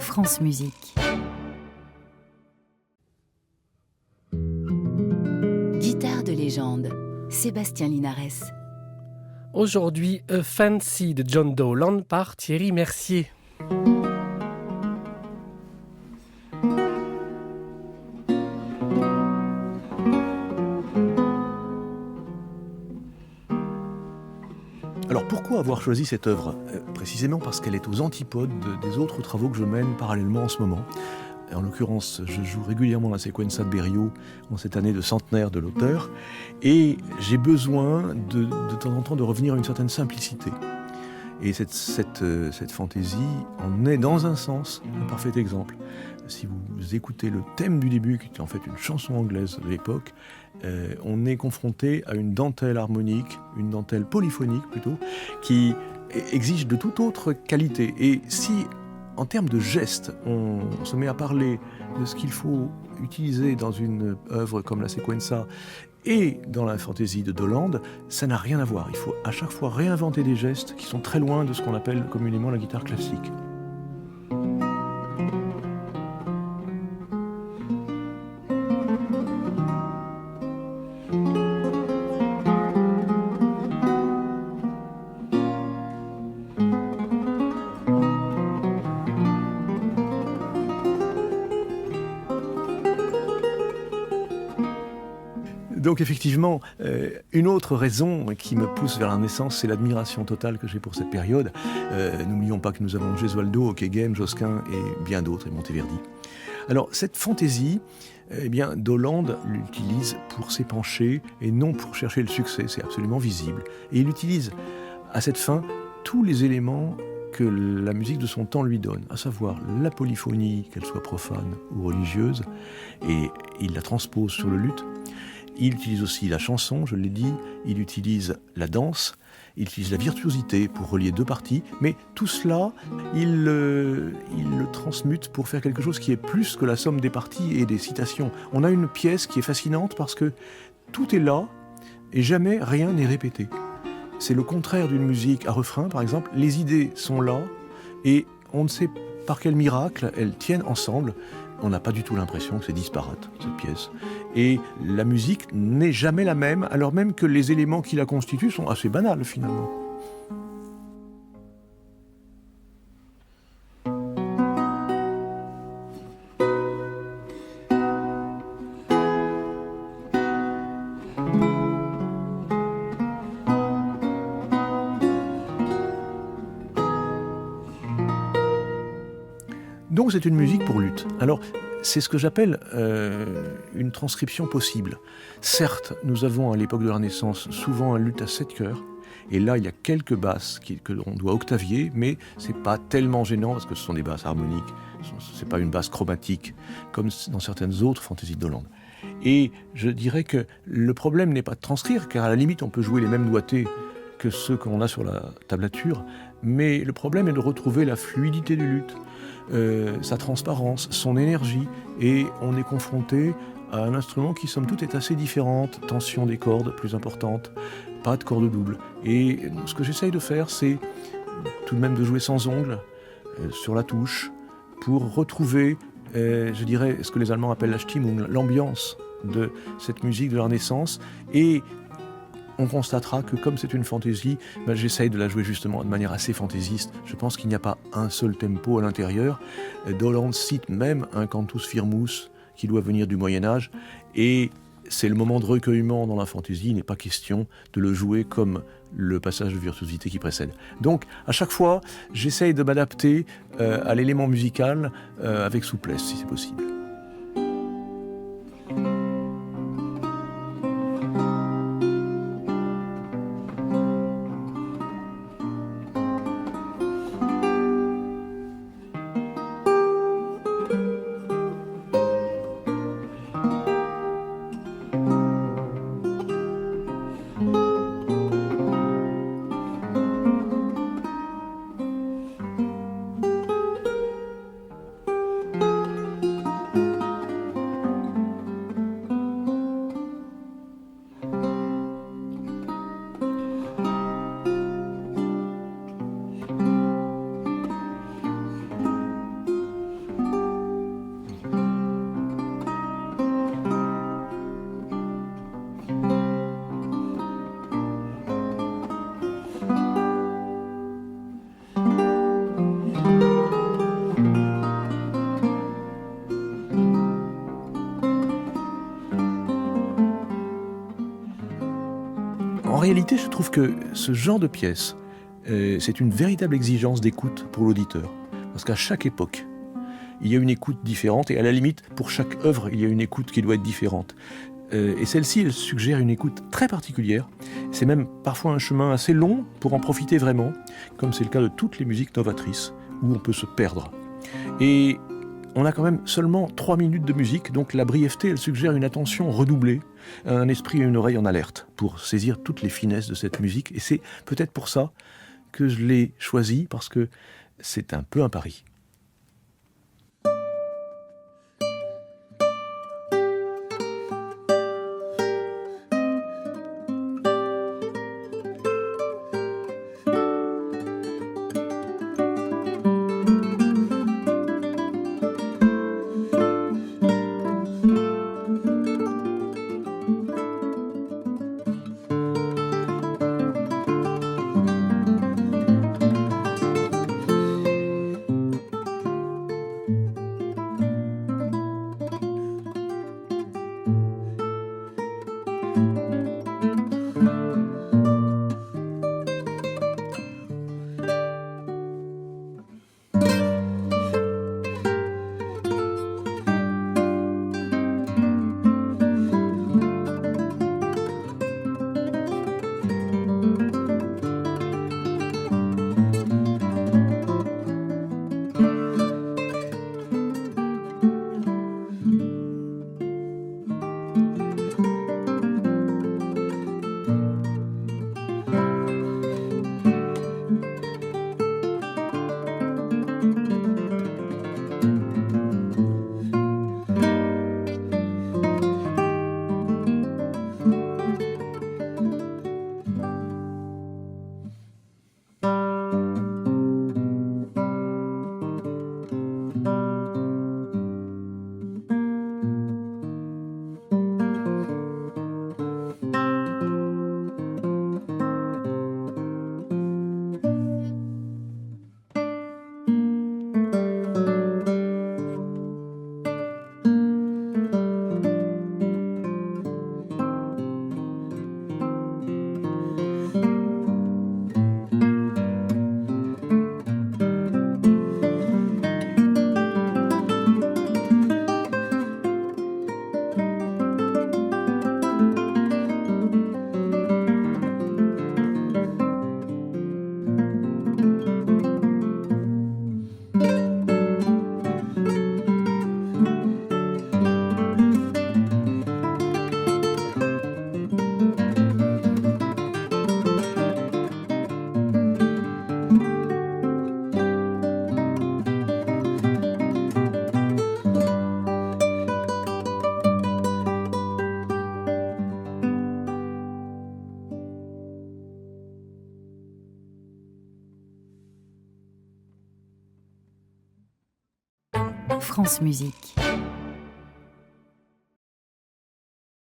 France Musique. Guitare de légende, Sébastien Linares. Aujourd'hui, A Fancy de John Dowland par Thierry Mercier. Alors pourquoi avoir choisi cette œuvre ? Précisément parce qu'elle est aux antipodes des autres travaux que je mène parallèlement en ce moment. En l'occurrence, je joue régulièrement la sequenza de Berio en cette année de centenaire de l'auteur, et j'ai besoin de temps en temps de revenir à une certaine simplicité. Et cette fantaisie en est dans un sens un parfait exemple. Si vous écoutez le thème du début, qui est en fait une chanson anglaise de l'époque, on est confronté à une dentelle harmonique, une dentelle polyphonique plutôt, qui exige de toute autre qualité. Et si, en termes de gestes, on se met à parler de ce qu'il faut utiliser dans une œuvre comme la sequenza et dans la fantaisie de Dowland, ça n'a rien à voir. Il faut à chaque fois réinventer des gestes qui sont très loin de ce qu'on appelle communément la guitare classique. Donc effectivement, une autre raison qui me pousse vers la Renaissance, c'est l'admiration totale que j'ai pour cette période. N'oublions pas que nous avons Gesualdo, Ockeghem, Josquin et bien d'autres, et Monteverdi. Alors cette fantaisie, Dowland l'utilise pour s'épancher et non pour chercher le succès, c'est absolument visible. Et il utilise à cette fin tous les éléments que la musique de son temps lui donne, à savoir la polyphonie, qu'elle soit profane ou religieuse, et il la transpose sur le luth. Il utilise aussi la chanson, je l'ai dit, il utilise la danse, il utilise la virtuosité pour relier deux parties, mais tout cela, il le transmute pour faire quelque chose qui est plus que la somme des parties et des citations. On a une pièce qui est fascinante parce que tout est là et jamais rien n'est répété. C'est le contraire d'une musique à refrain, par exemple. Les idées sont là et on ne sait par quel miracle elles tiennent ensemble. On n'a pas du tout l'impression que c'est disparate, cette pièce. Et la musique n'est jamais la même, alors même que les éléments qui la constituent sont assez banals, finalement. Donc c'est une musique pour luth. Alors c'est ce que j'appelle une transcription possible. Certes, nous avons à l'époque de la Renaissance souvent un luth à 7 chœurs, et là il y a quelques basses que l'on doit octavier, mais c'est pas tellement gênant parce que ce sont des basses harmoniques, c'est pas une basse chromatique comme dans certaines autres fantaisies de Dowland. Et je dirais que le problème n'est pas de transcrire, car à la limite on peut jouer les mêmes doigtés que ceux qu'on a sur la tablature, mais le problème est de retrouver la fluidité du luth. Sa transparence, son énergie, et on est confronté à un instrument qui somme toute est assez différente, tension des cordes plus importante, pas de cordes doubles. Et ce que j'essaye de faire, c'est tout de même de jouer sans ongles sur la touche pour retrouver, je dirais, ce que les Allemands appellent la Stimmung, l'ambiance de cette musique de la Renaissance. Et on constatera que comme c'est une fantaisie, j'essaye de la jouer justement de manière assez fantaisiste. Je pense qu'il n'y a pas un seul tempo à l'intérieur. Dowland cite même un cantus firmus qui doit venir du Moyen-Âge, et c'est le moment de recueillement dans la fantaisie. Il n'est pas question de le jouer comme le passage de virtuosité qui précède. Donc à chaque fois, j'essaye de m'adapter à l'élément musical avec souplesse si c'est possible. En réalité, je trouve que ce genre de pièce, c'est une véritable exigence d'écoute pour l'auditeur. Parce qu'à chaque époque, il y a une écoute différente, et à la limite, pour chaque œuvre, il y a une écoute qui doit être différente. Et celle-ci, elle suggère une écoute très particulière. C'est même parfois un chemin assez long pour en profiter vraiment, comme c'est le cas de toutes les musiques novatrices, où on peut se perdre. Et on a quand même seulement 3 minutes de musique, donc la brièveté, elle suggère une attention redoublée, un esprit et une oreille en alerte, pour saisir toutes les finesses de cette musique. Et c'est peut-être pour ça que je l'ai choisi, parce que c'est un peu un pari. France Musique.